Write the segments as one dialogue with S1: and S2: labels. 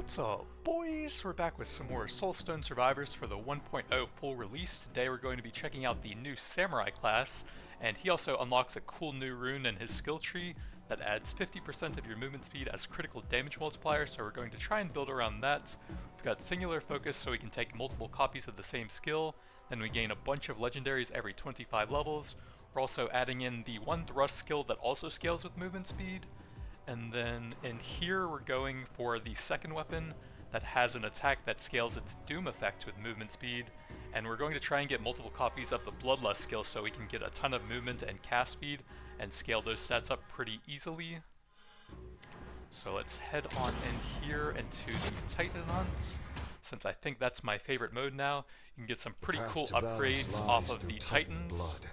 S1: What's up, boys? We're back with some more Soulstone Survivors for the 1.0 full release. Today we're going to be checking out the new Samurai class, and he also unlocks a cool new rune in his skill tree that adds 50% of your movement speed as critical damage multiplier, so we're going to try and build around that. We've got singular focus so we can take multiple copies of the same skill, then we gain a bunch of legendaries every 25 levels. We're also adding in the one thrust skill that also scales with movement speed. And then in here we're going for the second weapon that has an attack that scales its doom effect with movement speed, and we're going to try and get multiple copies of the bloodlust skill so we can get a ton of movement and cast speed and scale those stats up pretty easily. So let's head on in here into the Titan Hunt, since I think that's my favorite mode now. You can get some pretty cool upgrades off of the Titans.
S2: Blood.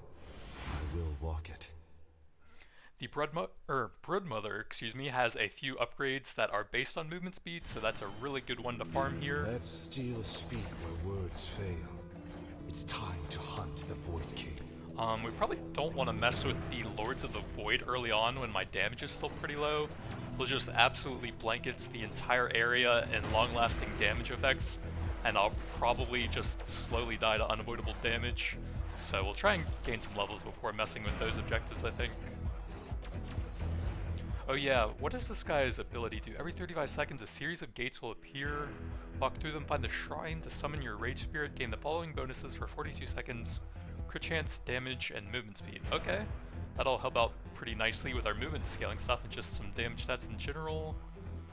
S2: I will walk it.
S1: The Broodmother, has a few upgrades that are based on movement speed, so that's a really good one to farm here.
S2: Let steel speak where words fail. It's time to hunt the Void King.
S1: We probably don't want to mess with the Lords of the Void early on when my damage is still pretty low. We'll just absolutely blankets the entire area in long-lasting damage effects, and I'll probably just slowly die to unavoidable damage. So we'll try and gain some levels before messing with those objectives, I think. Oh yeah, what does this guy's ability do? Every 35 seconds a series of gates will appear. Walk through them, find the shrine to summon your rage spirit, gain the following bonuses for 42 seconds. Crit chance, damage, and movement speed. Okay, that'll help out pretty nicely with our movement scaling stuff and just some damage stats in general.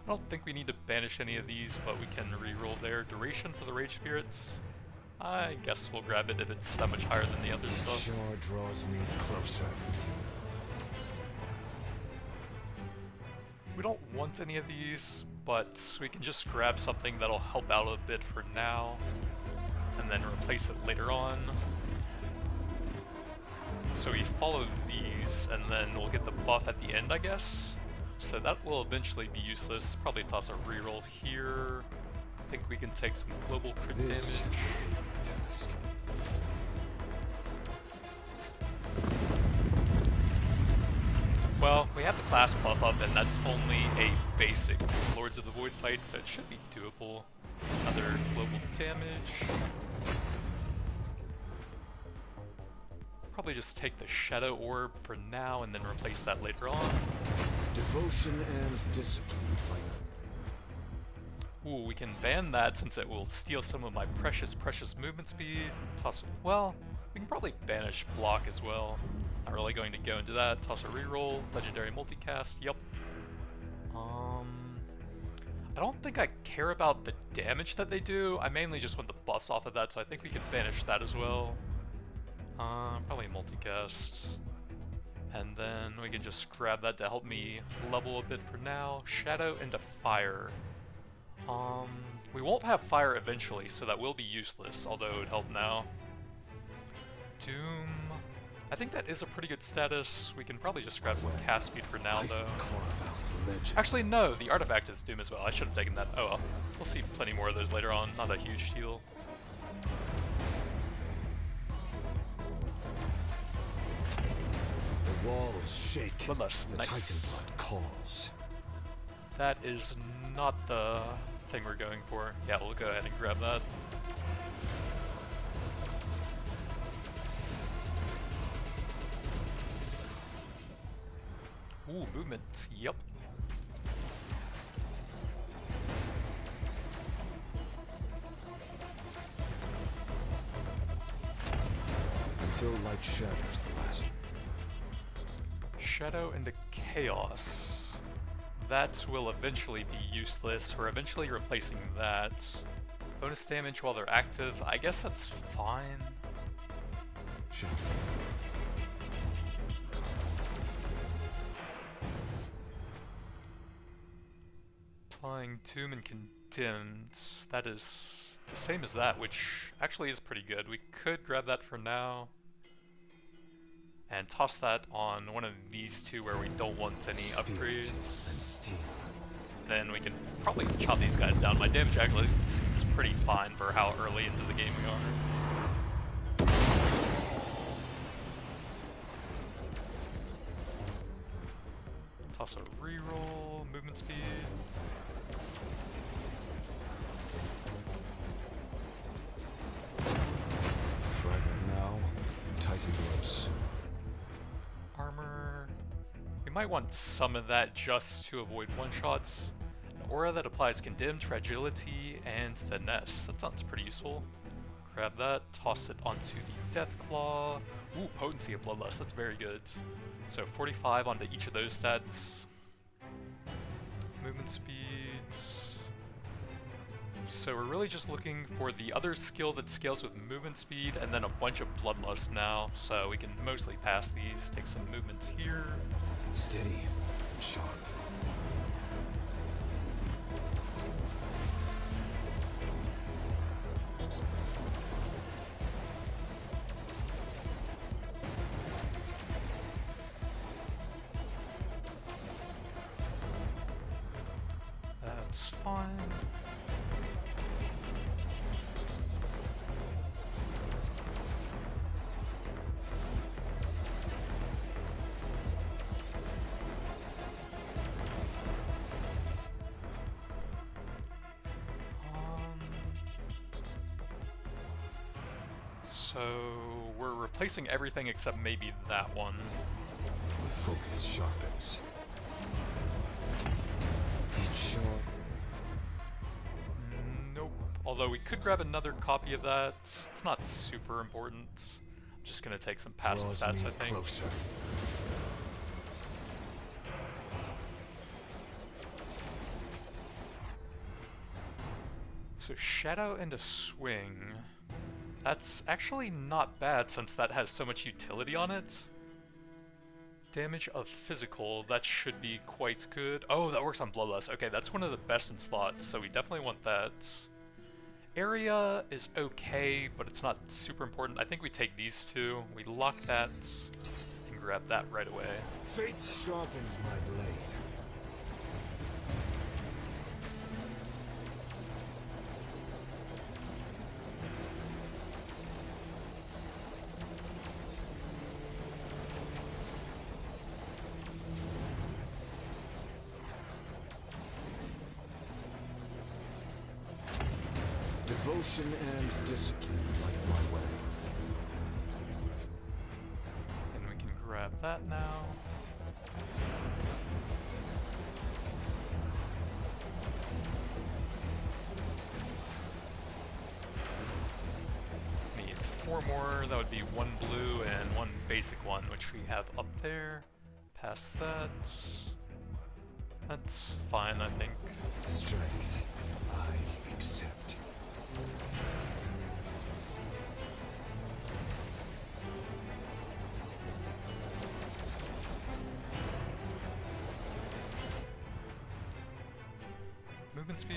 S1: I don't think we need to banish any of these, but we can reroll their duration for the rage spirits. I guess we'll grab it if it's that much higher than the other stuff.
S2: Sure draws me closer.
S1: We don't want any of these, but we can just grab something that'll help out a bit for now, and then replace it later on. So we follow these, and then we'll get the buff at the end, I guess. So that will eventually be useless. Probably toss a reroll here. I think we can take some global crit damage.
S2: Task.
S1: Well, we have the class buff up, and that's only a basic Lords of the Void fight, so it should be doable. Another global damage. Probably just take the Shadow Orb for now, and then replace that later on.
S2: Devotion and discipline.
S1: Ooh, we can ban that since it will steal some of my precious movement speed. Toss. Well, we can probably banish block as well. Not really going to go into that. Toss a reroll. Legendary multicast. Yep. I don't think I care about the damage that they do. I mainly just want the buffs off of that, so I think we can banish that as well. Probably multicast. And then we can just grab that to help me level a bit for now. Shadow into fire. We won't have fire eventually, so that will be useless, although it would help now. Doom. I think that is a pretty good status. We can probably just grab some cast speed for now, though. Actually, no, the artifact is Doom as well. I should have taken that. Oh well. We'll see plenty more of those later on. Not a huge deal.
S2: The walls shake.
S1: Bloodlust,
S2: The
S1: nice.
S2: Titan blood calls.
S1: That is not the thing we're going for. Yeah, we'll go ahead and grab that. Ooh, movement. Yep.
S2: Until light shatters the last.
S1: Shadow into chaos. That will eventually be useless. We're eventually replacing that. Bonus damage while they're active. I guess that's fine.
S2: Sure.
S1: Applying Doom and Condemned. That is the same as that, which actually is pretty good. We could grab that for now. And toss that on one of these two where we don't want any upgrades. Then we can probably chop these guys down. My damage actually seems pretty fine for how early into the game we are. Toss a reroll, movement speed. might want some of that just to avoid one-shots. An aura that applies Condemned, Fragility, and Finesse. That sounds pretty useful. Grab that, toss it onto the Deathclaw. Ooh, Potency of Bloodlust, that's very good. So 45 onto each of those stats. Movement speeds. So we're really just looking for the other skill that scales with movement speed and then a bunch of Bloodlust now. So we can mostly pass these, take some movements here.
S2: Steady, sharp.
S1: That's fine. So we're replacing everything except maybe that one.
S2: Focus sharpens. It's sharp.
S1: Nope. Although we could grab another copy of that. It's not super important. I'm just gonna take some passive stats, I think.
S2: Closer.
S1: So Shadow and a Swing. That's actually not bad since that has so much utility on it. Damage of physical, that should be quite good. Oh, that works on Bloodlust. Okay, that's one of the best in slots, so we definitely want that. Area is okay, but it's not super important. I think we take these two, we lock that, and grab that right away.
S2: Fate sharpened my blade. Devotion and discipline light my way.
S1: And we can grab that now. Need 4 more, that would be 1 blue and 1 basic one, which we have up there. Past that. That's fine, I think.
S2: Strength, I accept.
S1: Movement speed.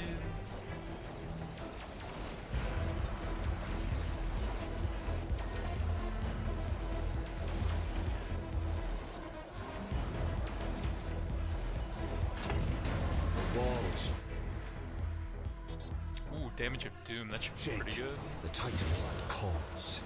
S2: Walls.
S1: Ooh, damage of doom, that should be pretty good.
S2: The Titan blood calls.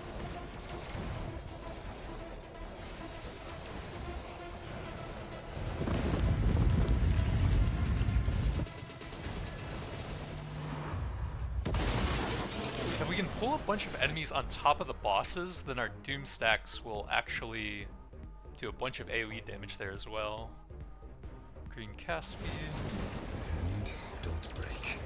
S1: If we can pull a bunch of enemies on top of the bosses, then our doom stacks will actually do a bunch of AoE damage there as well. Green cast speed.
S2: And don't break.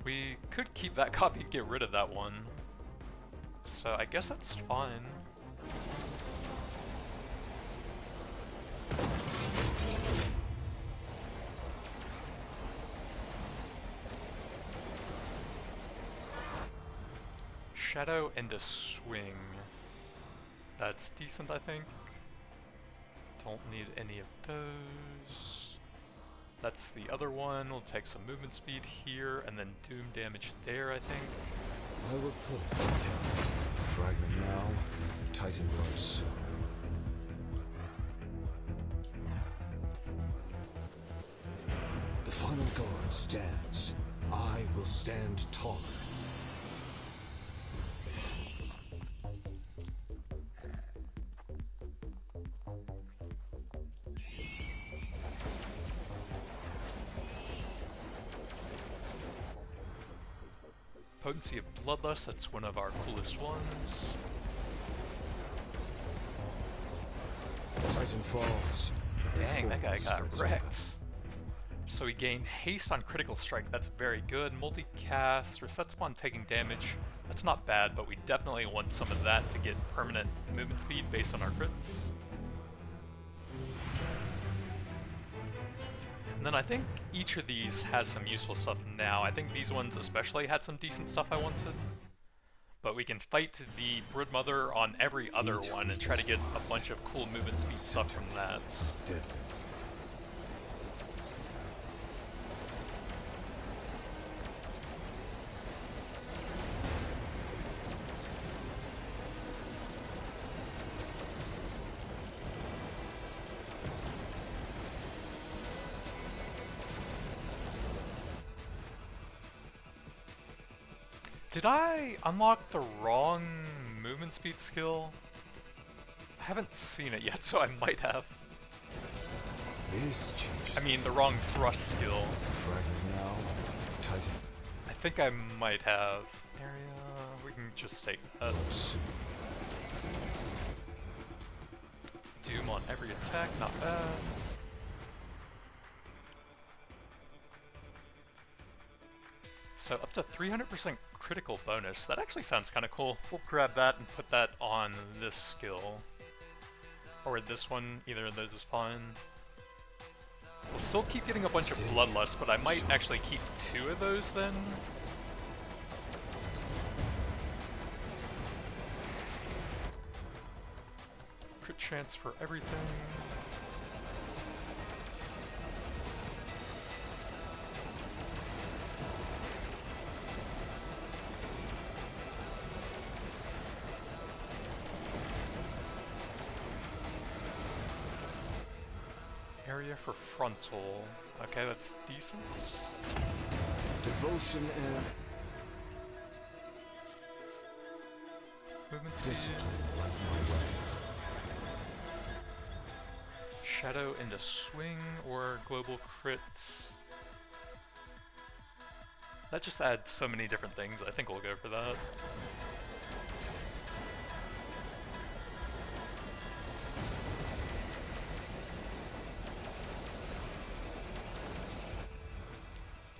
S1: We could keep that copy and get rid of that one. So I guess that's fine. Shadow and a Swing. That's decent, I think. Don't need any of those. That's the other one. We'll take some movement speed here, and then doom damage there, I think.
S2: I will put it to test. Fragment now, Titan blood soon. The final guard stands. I will stand taller.
S1: Potency of Bloodlust, that's one of our coolest ones.
S2: Titan falls.
S1: Dang, that guy got
S2: Spreads
S1: wrecked. So we gain haste on critical strike, that's very good. Multicast, resets upon taking damage, that's not bad, but we definitely want some of that to get permanent movement speed based on our crits. And then I think each of these has some useful stuff now. I think these ones especially had some decent stuff I wanted. But we can fight the Broodmother on every other one and try to get a bunch of cool movement speed stuff from that.
S2: Deadly.
S1: Did I unlock the wrong movement speed skill? I haven't seen it yet, so I might have.
S2: This changes.
S1: I mean, the wrong thrust skill.
S2: Fragment now. Titan.
S1: I think I might have. Area, we can just take that. Doom on every attack, not bad. So up to 300% critical bonus. That actually sounds kind of cool. We'll grab that and put that on this skill. Or this one, either of those is fine. We'll still keep getting a bunch of Bloodlust, but I might actually keep 2 of those then. Crit chance for everything. Area for frontal. Okay, that's decent.
S2: Devotion and
S1: Movement speed.
S2: discipline light my way.
S1: Shadow into swing or global crit. That just adds so many different things. I think we'll go for that.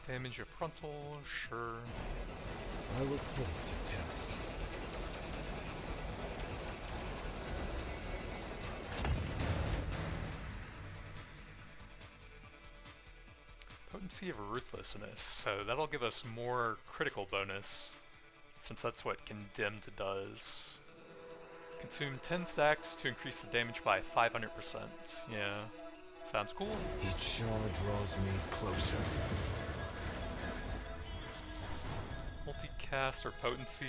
S1: Damage of frontal, sure.
S2: I look forward to test.
S1: Potency of Ruthlessness, so that'll give us more critical bonus, since that's what Condemned does. Consume 10 stacks to increase the damage by 500%. Yeah, sounds cool.
S2: Each shard draws me closer.
S1: Multicast or potency.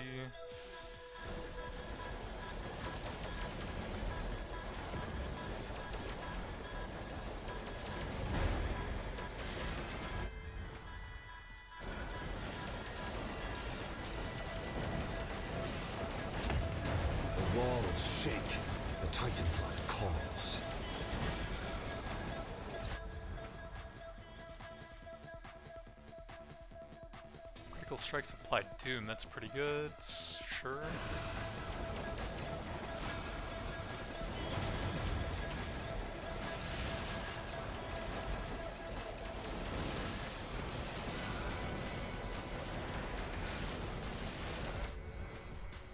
S2: The walls shake. The Titan blood calls.
S1: Critical strikes applied Doom, that's pretty good. Sure.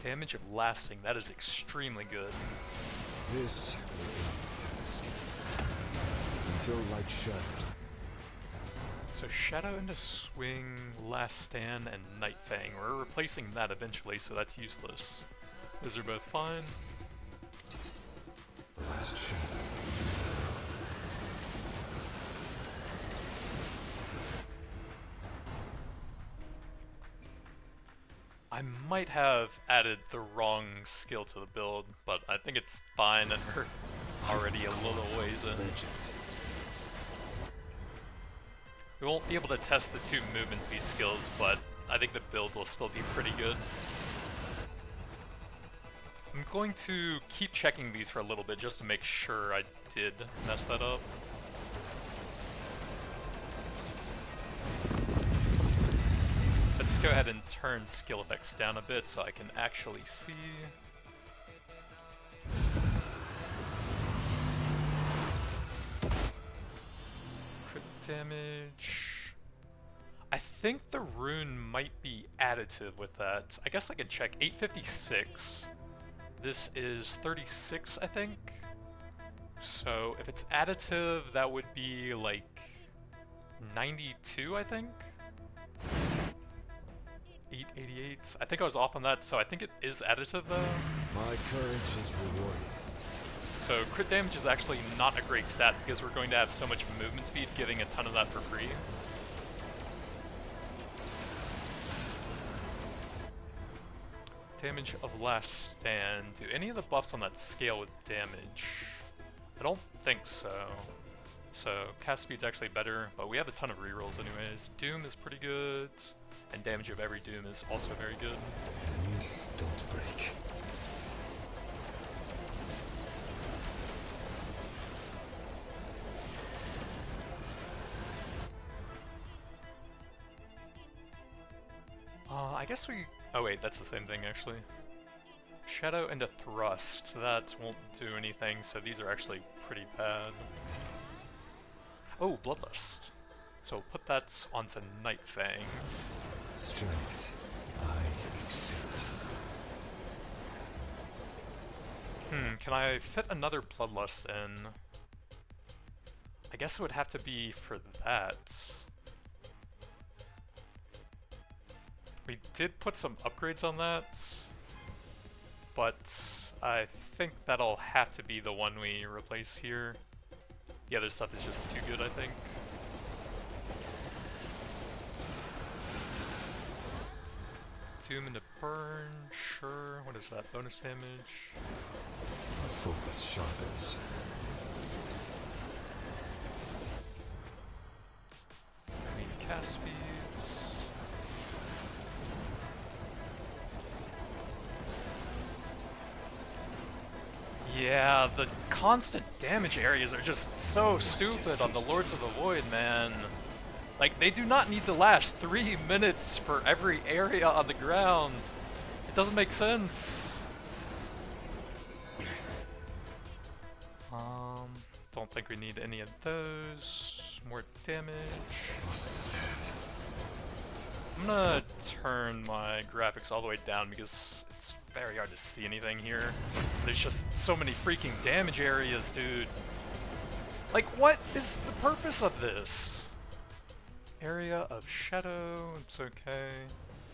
S1: Damage of lasting, that is extremely good.
S2: This will be the task. Until light shatters.
S1: So Shadow into Swing, Last Stand, and Night Fang. We're replacing that eventually, so that's useless. Those are both fine.
S2: The last shadow.
S1: I might have added the wrong skill to the build, but I think it's fine and we're already a little ways in.
S2: Legend.
S1: We won't be able to test the 2 movement speed skills, but I think the build will still be pretty good. I'm going to keep checking these for a little bit just to make sure I did mess that up. But let's go ahead and turn skill effects down a bit so I can actually see. Crit damage. I think the rune might be additive with that. I guess I can check. 856. This is 36, I think. So if it's additive, that would be like 92, I think? 888. I think I was off on that, so I think it is additive though.
S2: My courage is rewarded.
S1: So crit damage is actually not a great stat because we're going to have so much movement speed, getting a ton of that for free. Damage of last stand. Do any of the buffs on that scale with damage? I don't think so. So cast speed's actually better, but we have a ton of rerolls anyways. Doom is pretty good, and damage of every doom is also very good.
S2: And don't break.
S1: I guess we... Oh wait, that's the same thing actually. Shadow and a thrust. That won't do anything, so these are actually pretty bad. Oh, Bloodlust. So put that onto Night Fang.
S2: Strength, I accept.
S1: Can I fit another Bloodlust in? I guess it would have to be for that. We did put some upgrades on that, but I think that'll have to be the one we replace here. The other stuff is just too good, I think. Doom into burn, sure. What is that? Bonus damage?
S2: Focus sharpens.
S1: Main cast speeds. Yeah, the constant damage areas are just so stupid on the Lords of the Void, man. Like, they do not need to last 3 minutes for every area on the ground. It doesn't make sense. Don't think we need any of those. More damage. I'm gonna turn my graphics all the way down because it's very hard to see anything here. There's just so many freaking damage areas, dude. Like, what is the purpose of this? Area of shadow, it's okay.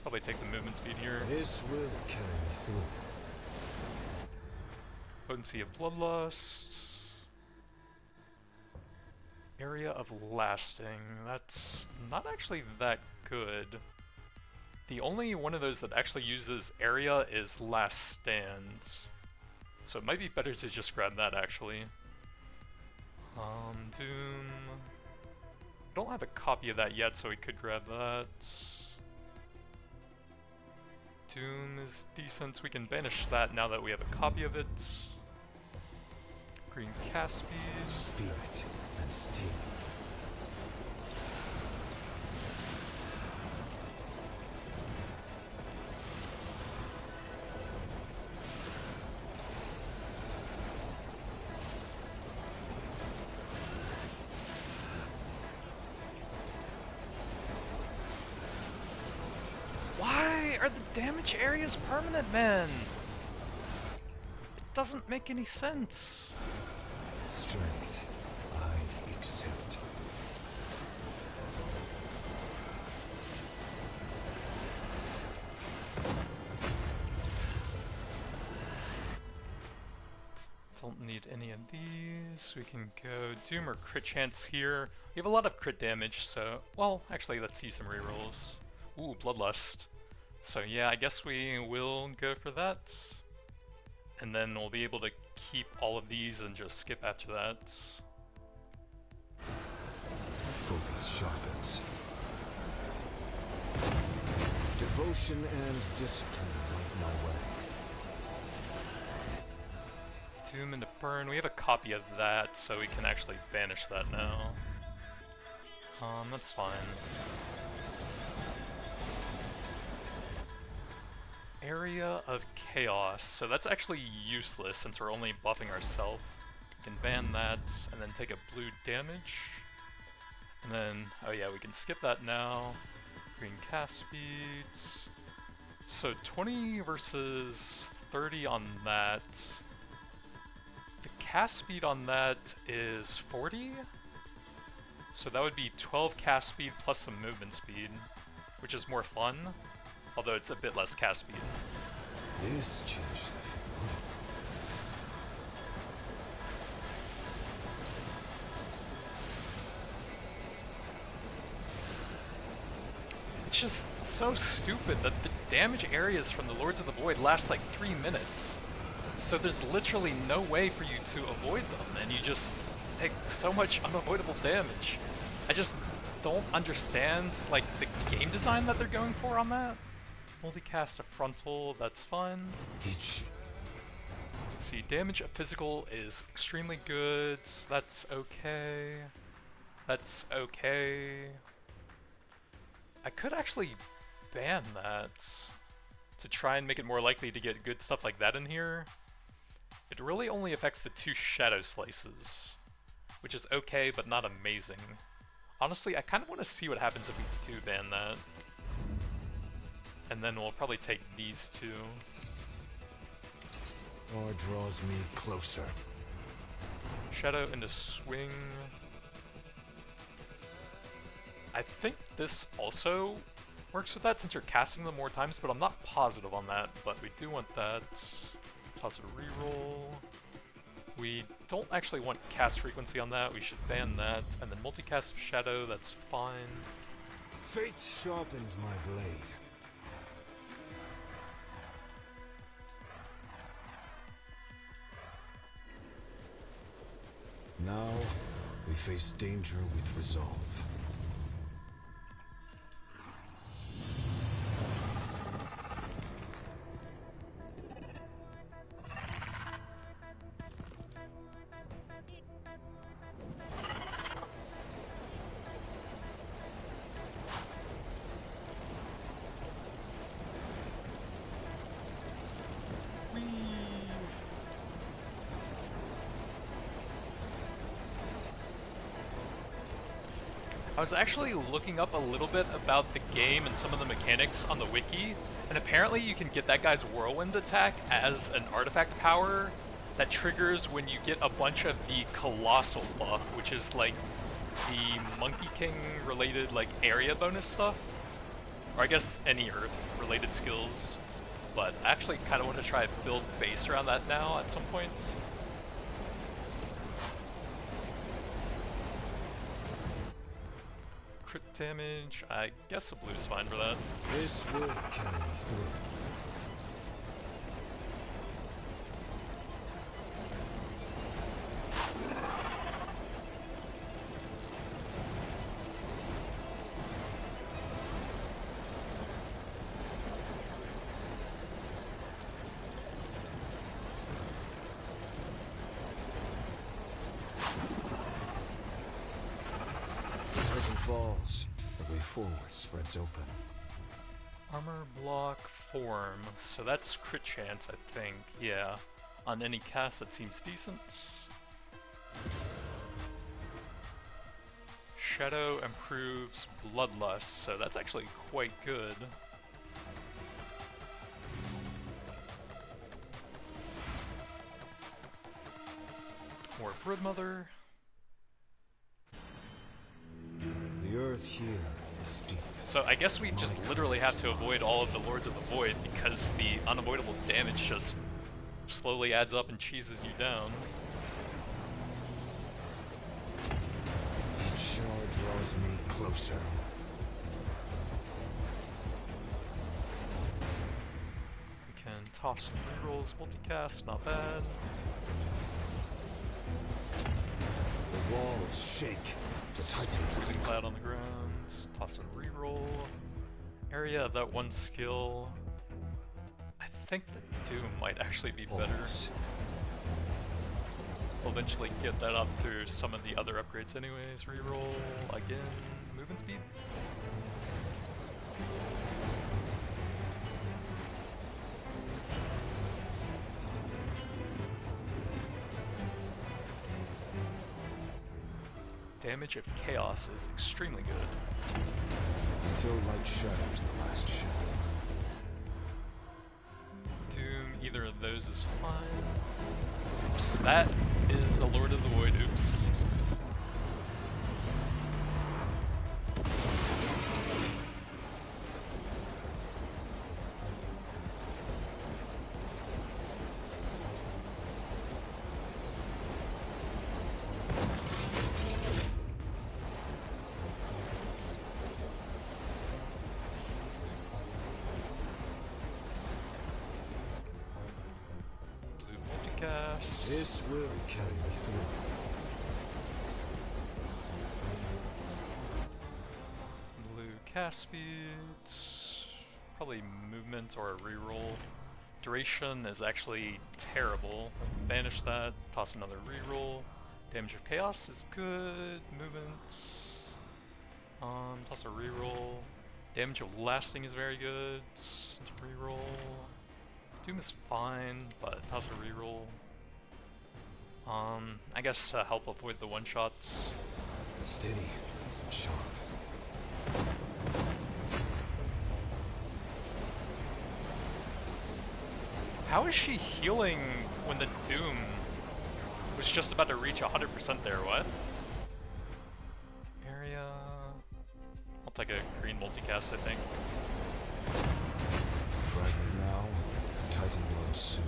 S1: Probably take the movement speed here.
S2: This will carry me through.
S1: Potency of Bloodlust. Area of lasting. That's not actually that good. The only one of those that actually uses area is last stand. So it might be better to just grab that actually. Doom. Don't have a copy of that yet, so we could grab that. Doom is decent. We can banish that now that we have a copy of it. Green cast speed.
S2: Spirit and steel.
S1: Why are the damage areas permanent, man? It doesn't make any sense.
S2: Strength, I accept.
S1: Don't need any of these. We can go Doom or crit chance here. We have a lot of crit damage, so... Well, actually, let's use some rerolls. Ooh, Bloodlust. So yeah, I guess we will go for that. And then we'll be able to keep all of these and just skip after that.
S2: Focus sharpens. Devotion and discipline light my way.
S1: Doom into burn. We have a copy of that, so we can actually banish that now. That's fine. Area of Chaos. So that's actually useless since we're only buffing ourselves. We can ban that and then take a blue damage. And then, oh yeah, we can skip that now. Green cast speeds. So 20 versus 30 on that. The cast speed on that is 40? So that would be 12 cast speed plus some movement speed, which is more fun, although it's a bit less cast speed.
S2: This changes the field.
S1: It's just so stupid that the damage areas from the Lords of the Void last like 3 minutes. So there's literally no way for you to avoid them, and you just take so much unavoidable damage. I just don't understand like the game design that they're going for on that. Multicast to frontal, that's fun. Let's see, damage of physical is extremely good. That's okay. That's okay. I could actually ban that to try and make it more likely to get good stuff like that in here. It really only affects the 2 shadow slices, which is okay but not amazing. Honestly, I kind of want to see what happens if we do ban that. And then we'll probably take these 2.
S2: Or draws me closer.
S1: Shadow into swing. I think this also works with that since you're casting them more times, but I'm not positive on that. But we do want that. Toss a reroll. We don't actually want cast frequency on that. We should ban that. And then multicast shadow, that's fine.
S2: Fate sharpened my blade. Now, we face danger with resolve.
S1: I was actually looking up a little bit about the game and some of the mechanics on the wiki, and apparently you can get that guy's whirlwind attack as an artifact power that triggers when you get a bunch of the colossal buff, which is like the Monkey King related like area bonus stuff, or I guess any earth related skills, but I actually kind of want to try to build base around that now at some points. Crit damage, I guess the blue is fine for that.
S2: This will carry me through. Falls. The way forward spreads open.
S1: Armor block form, so that's crit chance, I think. Yeah, on any cast that seems decent. Shadow improves bloodlust, so that's actually quite good. More Broodmother.
S2: The earth here is deep.
S1: So I guess we just literally have to avoid all of the Lords of the Void because the unavoidable damage just slowly adds up and cheeses you down.
S2: Each shard draws me closer.
S1: We can toss some rerolls, multicast, not bad.
S2: The walls shake.
S1: Freezing Cloud on the ground, toss a reroll. Area of that one skill. I think the Doom might actually be better. We'll eventually get that up through some of the other upgrades anyways. Reroll again, movement speed. Damage of chaos is extremely good.
S2: Until light shatters the last shadow.
S1: Doom, either of those is fine. Oops, that is a Lord of the Void, oops.
S2: This will carry me through.
S1: Blue cast speeds, probably movement or a reroll. Duration is actually terrible. Banish that, toss another reroll. Damage of chaos is good. Movement. Toss a reroll. Damage of lasting is very good. Reroll. Doom is fine, but toss a reroll. I guess help avoid the one-shots.
S2: Steady, sharp.
S1: How is she healing when the Doom was just about to reach 100% there? What? Area... I'll take a green multicast, I think.
S2: Fragment now, Titan blood soon.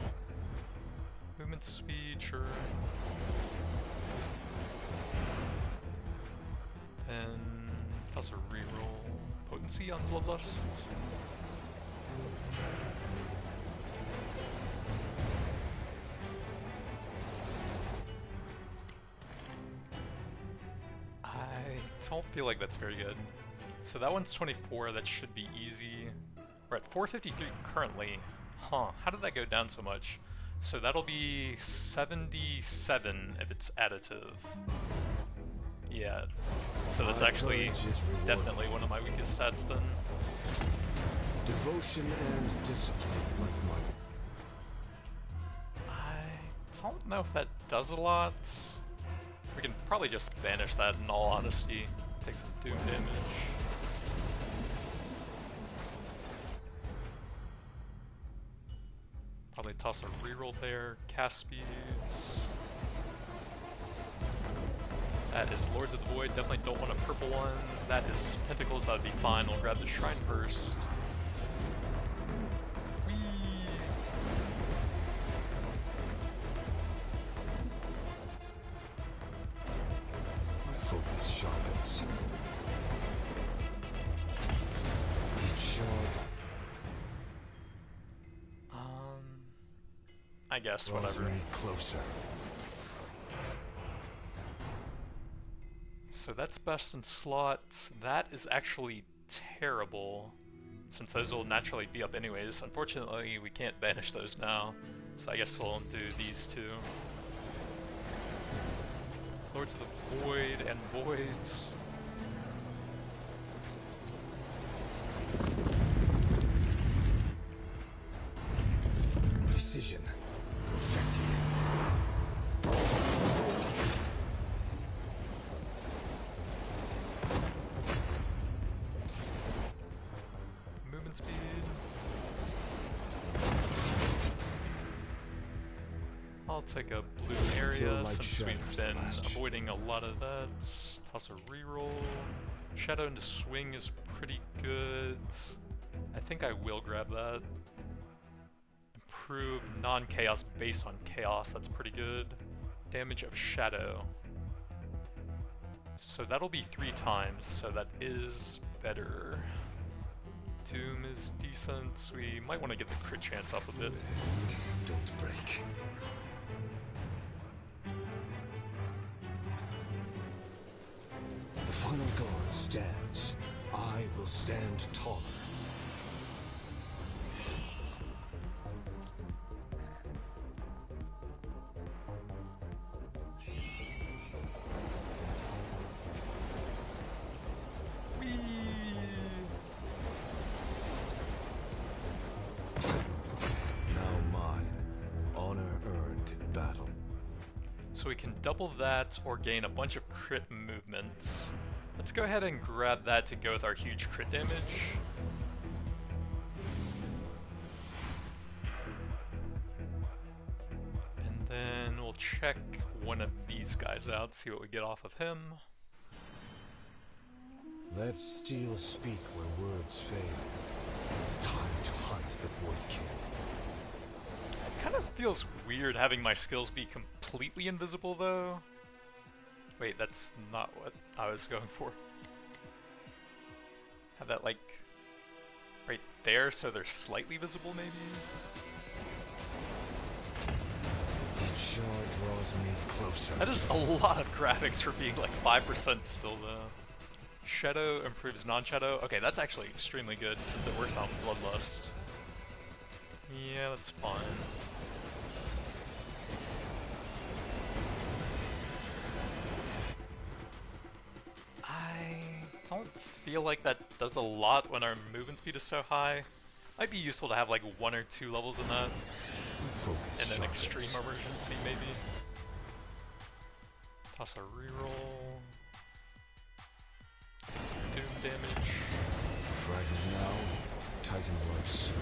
S1: Movement speed, sure. And toss a reroll. Potency on Bloodlust. I don't feel like that's very good. So that one's 24, that should be easy. We're at 453 currently. Huh, how did that go down so much? So that'll be 77 if it's additive. Yeah, so that's actually definitely one of my weakest stats then.
S2: Devotion and discipline like mine.
S1: I don't know if that does a lot. We can probably just banish that in all honesty. Take some Doom damage. Probably toss a reroll there. Cast speeds. That is Lords of the Void. Definitely don't want a purple one. That is Tentacles. That would be fine. We'll grab the Shrine first. Whee!
S2: Focus sharpens. Each shard.
S1: I guess whatever.
S2: Closer.
S1: So that's best in slots. That is actually terrible, since those will naturally be up anyways. Unfortunately, we can't banish those now, so I guess we'll do these two. Lords of the Void and Voids.
S2: Precision. Perfected.
S1: Movement speed. I'll take a blue area since we've been avoiding a lot of that. Toss a reroll. Shadow into swing is pretty good. I think I will grab that. Improve non-chaos based on chaos, that's pretty good. Damage of shadow. So that'll be 3 times, so that is better. Doom is decent. We might want to get the crit chance up a bit.
S2: Don't break. The final guard stands. I will stand taller.
S1: So we can double that or gain a bunch of crit movements. Let's go ahead and grab that to go with our huge crit damage. And then we'll check one of these guys out, see what we get off of him.
S2: Let steel speak where words fail. It's time to hunt the Voidkin.
S1: It kind of feels weird having my skills be completely invisible though. Wait, that's not what I was going for. Have that like right there so they're slightly visible maybe?
S2: Each shard draws me closer.
S1: That is a lot of graphics for being like 5% still though. Shadow improves non-shadow. Okay, that's actually extremely good since it works on Bloodlust. Yeah, that's fine. I don't feel like that does a lot when our movement speed is so high. Might be useful to have like 1 or 2 levels in that.
S2: Focus
S1: In an
S2: sharpens.
S1: extreme emergency, maybe. Toss a reroll. Take some doom damage.
S2: Fragment now, Titan blood soon.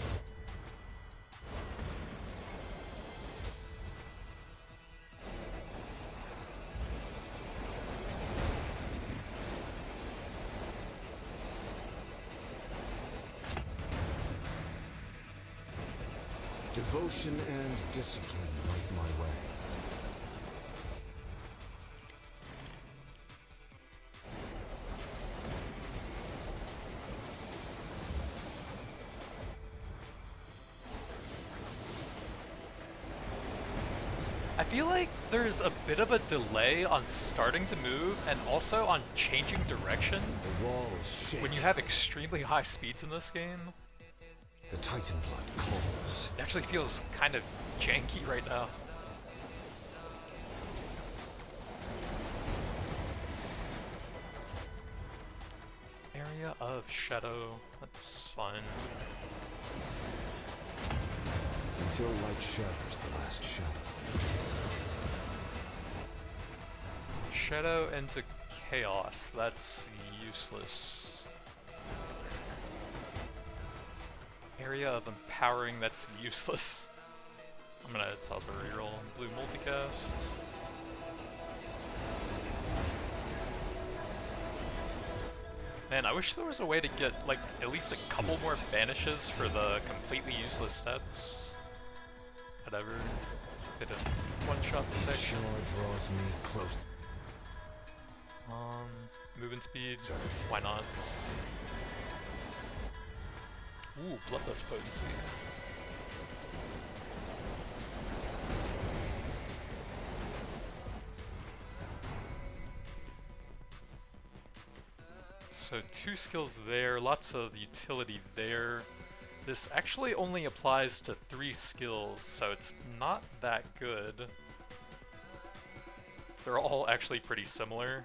S2: Devotion and discipline light my way.
S1: I feel like there's a bit of a delay on starting to move and also on changing direction
S2: The walls shake.
S1: when you have extremely high speeds in this game.
S2: The Titan blood calls.
S1: It actually feels kind of janky right now. Area of shadow, that's fine.
S2: Until light shatters the last shadow.
S1: Shadow into chaos, that's useless. Area of empowering, that's useless. I'm gonna toss a reroll blue multicast. Man, I wish there was a way to get like at least a couple more banishes for the completely useless sets. Whatever. Bit of one-shot protection.
S2: Shore draws me close.
S1: Movement speed. Why not? Ooh, bloodlust potency. So 2 skills there, lots of utility there. This actually only applies to 3 skills, so it's not that good. They're all actually pretty similar.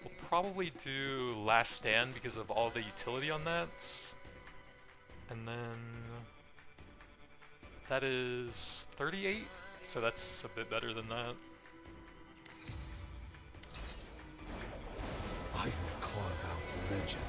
S1: We'll probably do Last Stand because of all the utility on that. And then that is 38, so that's a bit better than that.
S2: I will carve out legend.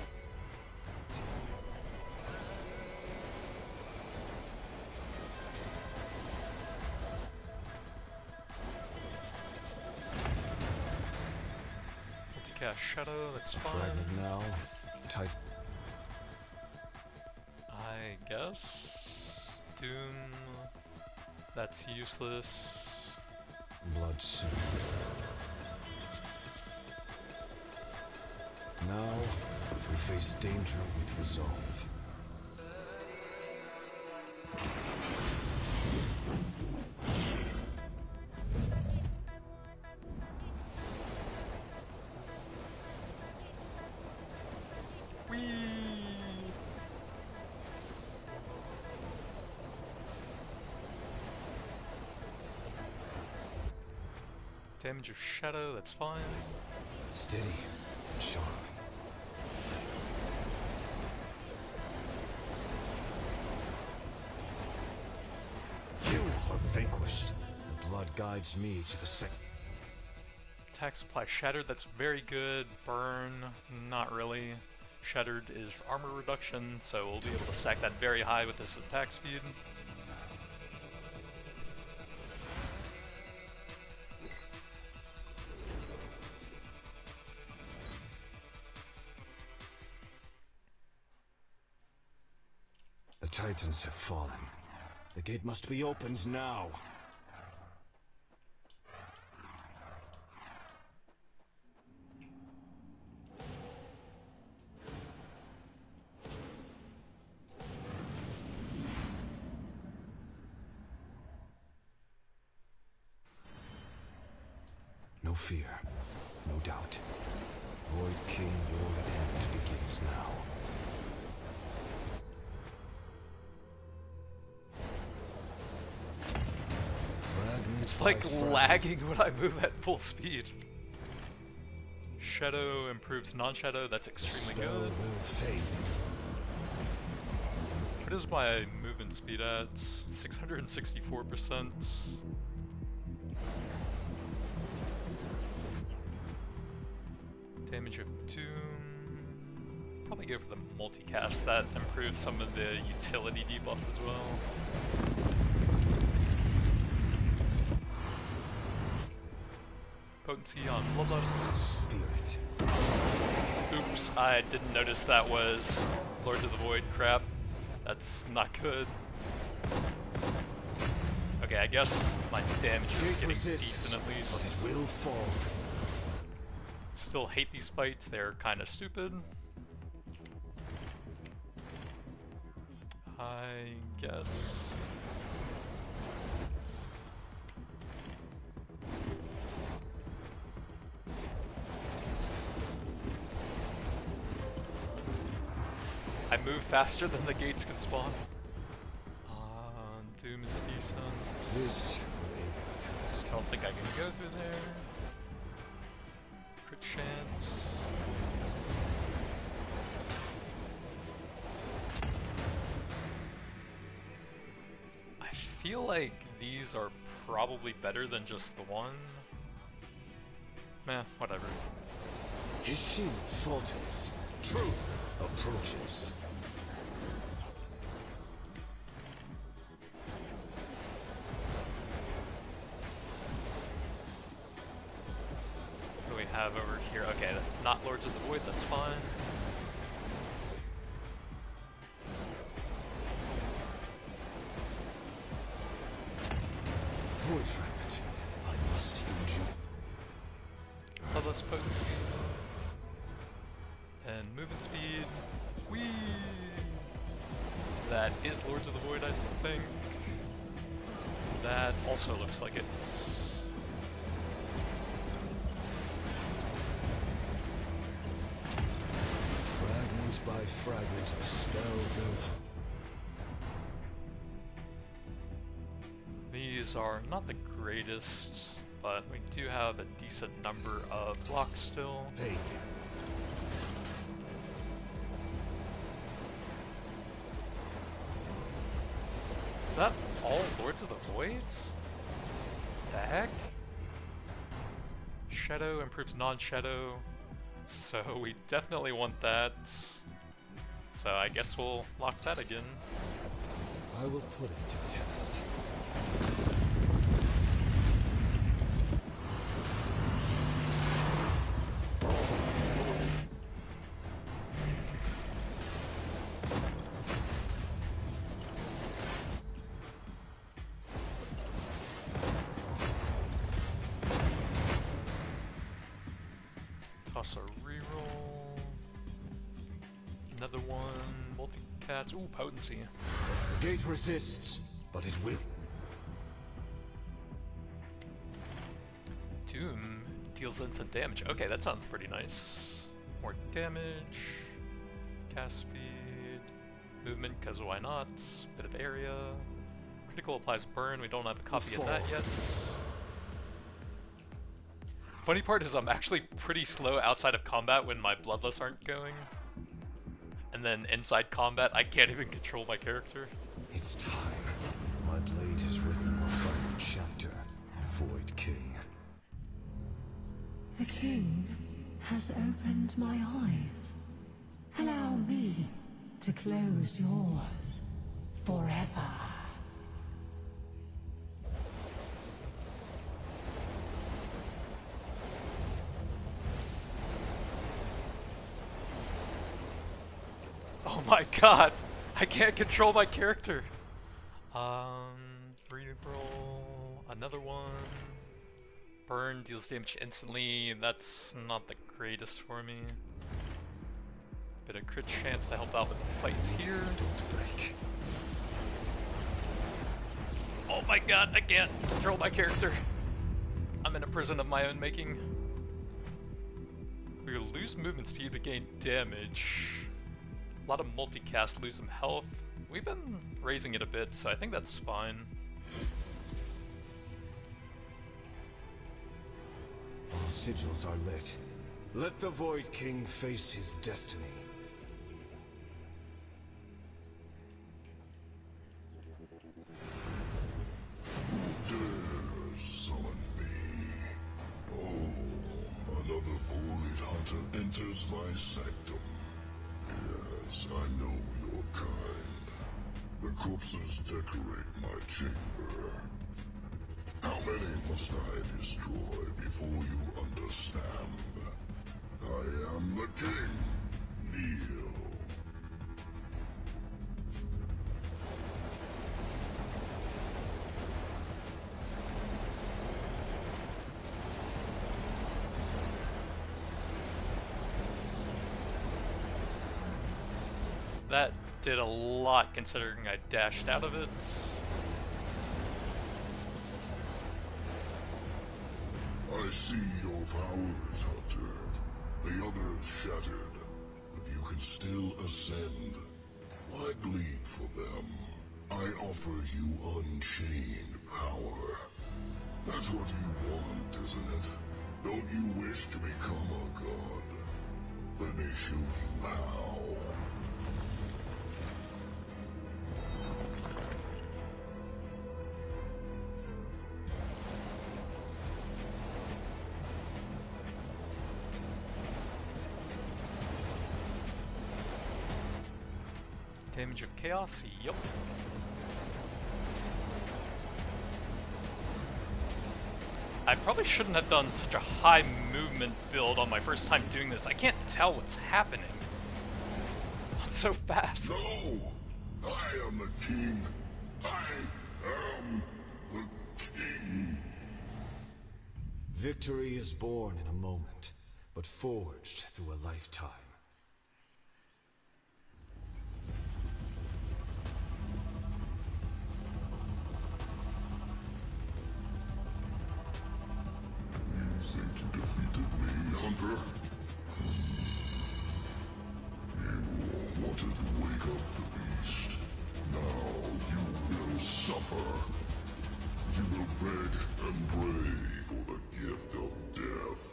S1: Multicast Shadow, that's fine.
S2: Fragment now, Titan.
S1: I guess. Doom, that's useless.
S2: Blood soon. Now, we face danger with resolve.
S1: Whee! Damage of Shadow, that's fine.
S2: Steady and sharp. You are vanquished. The spot guides me to the second.
S1: Attack supply shattered, that's very good. Burn, not really. Shattered is armor reduction, so we'll be able to stack that very high with this attack speed.
S2: The Titans have fallen. The gate must be opened now. No fear, no doubt. Void King, your end begins now.
S1: It's like lagging when I move at full speed. Shadow improves non-shadow, that's extremely good. What is my movement speed at? 664%. Damage of Doom. Probably go for the multicast, that improves some of the utility debuffs as well. Potency on Bloodlust.
S2: Spirit.
S1: Oops, I didn't notice that was Lords of the Void crap. That's not good. Okay, I guess my damage is getting decent at least.
S2: But it will fall.
S1: Still hate these fights, they're kind of stupid. I guess. I move faster than the gates can spawn. Doom is decent. I don't think I can go through there. Crit chance. I feel like these are probably better than just the one. Meh, whatever.
S2: His shield falters. Truth approaches.
S1: What do we have over here? Okay, not Lords of the Void, that's fine.
S2: Void fragment. I must use you.
S1: Bloodlust potency. And movement speed. Whee! That is Lords of the Void, I think. That also looks like it's...
S2: Fragment by fragment, the spell built.
S1: These are not the greatest, but we do have a decent number of blocks still.
S2: Hey.
S1: Is that all Lords of the Voids? The heck? Shadow improves non-shadow, so we definitely want that. So I guess we'll lock that again.
S2: I will put it to test.
S1: Toss a reroll. Another one. Multicast. Ooh, potency.
S2: The gate resists, but it will.
S1: Doom deals instant damage. Okay, that sounds pretty nice. More damage. Cast speed. Movement, because why not? Bit of area. Critical applies burn. We don't have a copy of that yet. Funny part is I'm actually pretty slow outside of combat when my bloodlusts aren't going. And then inside combat, I can't even control my character.
S2: It's time. My blade has written a final chapter.
S3: The king has opened my eyes. Allow me to close yours forever.
S1: Oh my god! I can't control my character! Reroll another one. Burn deals damage instantly. That's not the greatest for me. Bit of crit chance to help out with the fights here.
S2: Don't break.
S1: Oh my god, I can't control my character. I'm in a prison of my own making. We lose movement speed but gain damage. A lot of multicast, lose some health. We've been raising it a bit, so I think that's fine.
S2: All sigils are lit. Let the Void King face his destiny.
S4: Summon me. Oh, another Void Hunter enters my sanctum. Yes, I know your kind. The corpses decorate my chamber. How many must I destroy before you understand? I am the king. Kneel.
S1: That did a lot considering I dashed out of it.
S4: I see your powers, Hunter. The others shattered, but you can still ascend. Why bleed for them? I offer you unchained power. That's what you want, isn't it? Don't you wish to become a god? Let me show you how.
S1: Damage of chaos? Yup. I probably shouldn't have done such a high movement build on my first time doing this. I can't tell what's happening. I'm so fast.
S4: No! I am the king. I am the king.
S2: Victory is born in a moment, but forged through a lifetime.
S4: You think you defeated me, Hunter? You wanted to wake up the beast. Now you will suffer. You will beg and pray for the gift of death.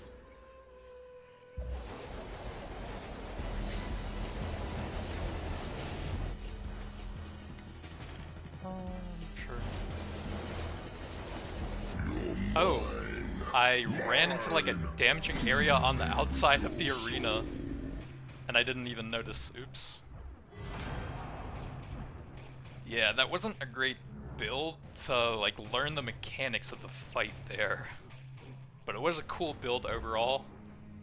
S1: Sure.
S4: You're
S1: Oh,
S4: mine.
S1: I ran into like a damaging area on the outside of the arena, and I didn't even notice. Oops. Yeah, that wasn't a great build to like learn the mechanics of the fight there. But it was a cool build overall.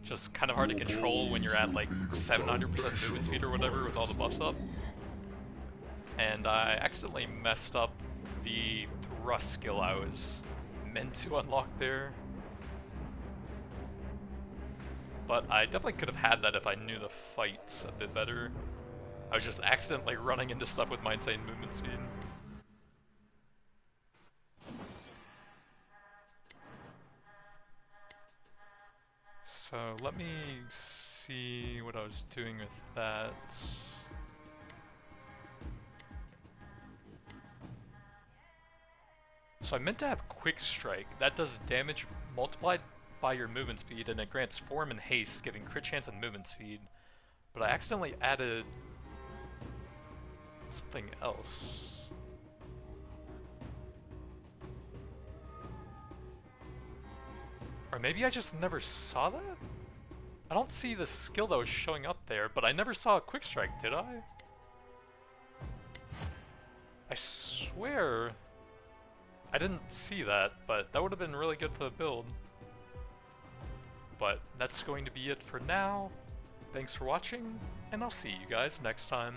S1: Just kind of hard to control when you're at like 700% movement speed or whatever with all the buffs up. And I accidentally messed up the thrust skill I was meant to unlock there. But I definitely could have had that if I knew the fights a bit better. I was just accidentally running into stuff with my insane movement speed. So let me see what I was doing with that. So I meant to have Quick Strike. That does damage multiplied by your movement speed, and it grants form and haste, giving crit chance and movement speed. But I accidentally added something else. Or maybe I just never saw that? I don't see the skill that was showing up there, but I never saw a quick strike, did I? I swear I didn't see that, but that would have been really good for the build. But that's going to be it for now. Thanks for watching, and I'll see you guys next time.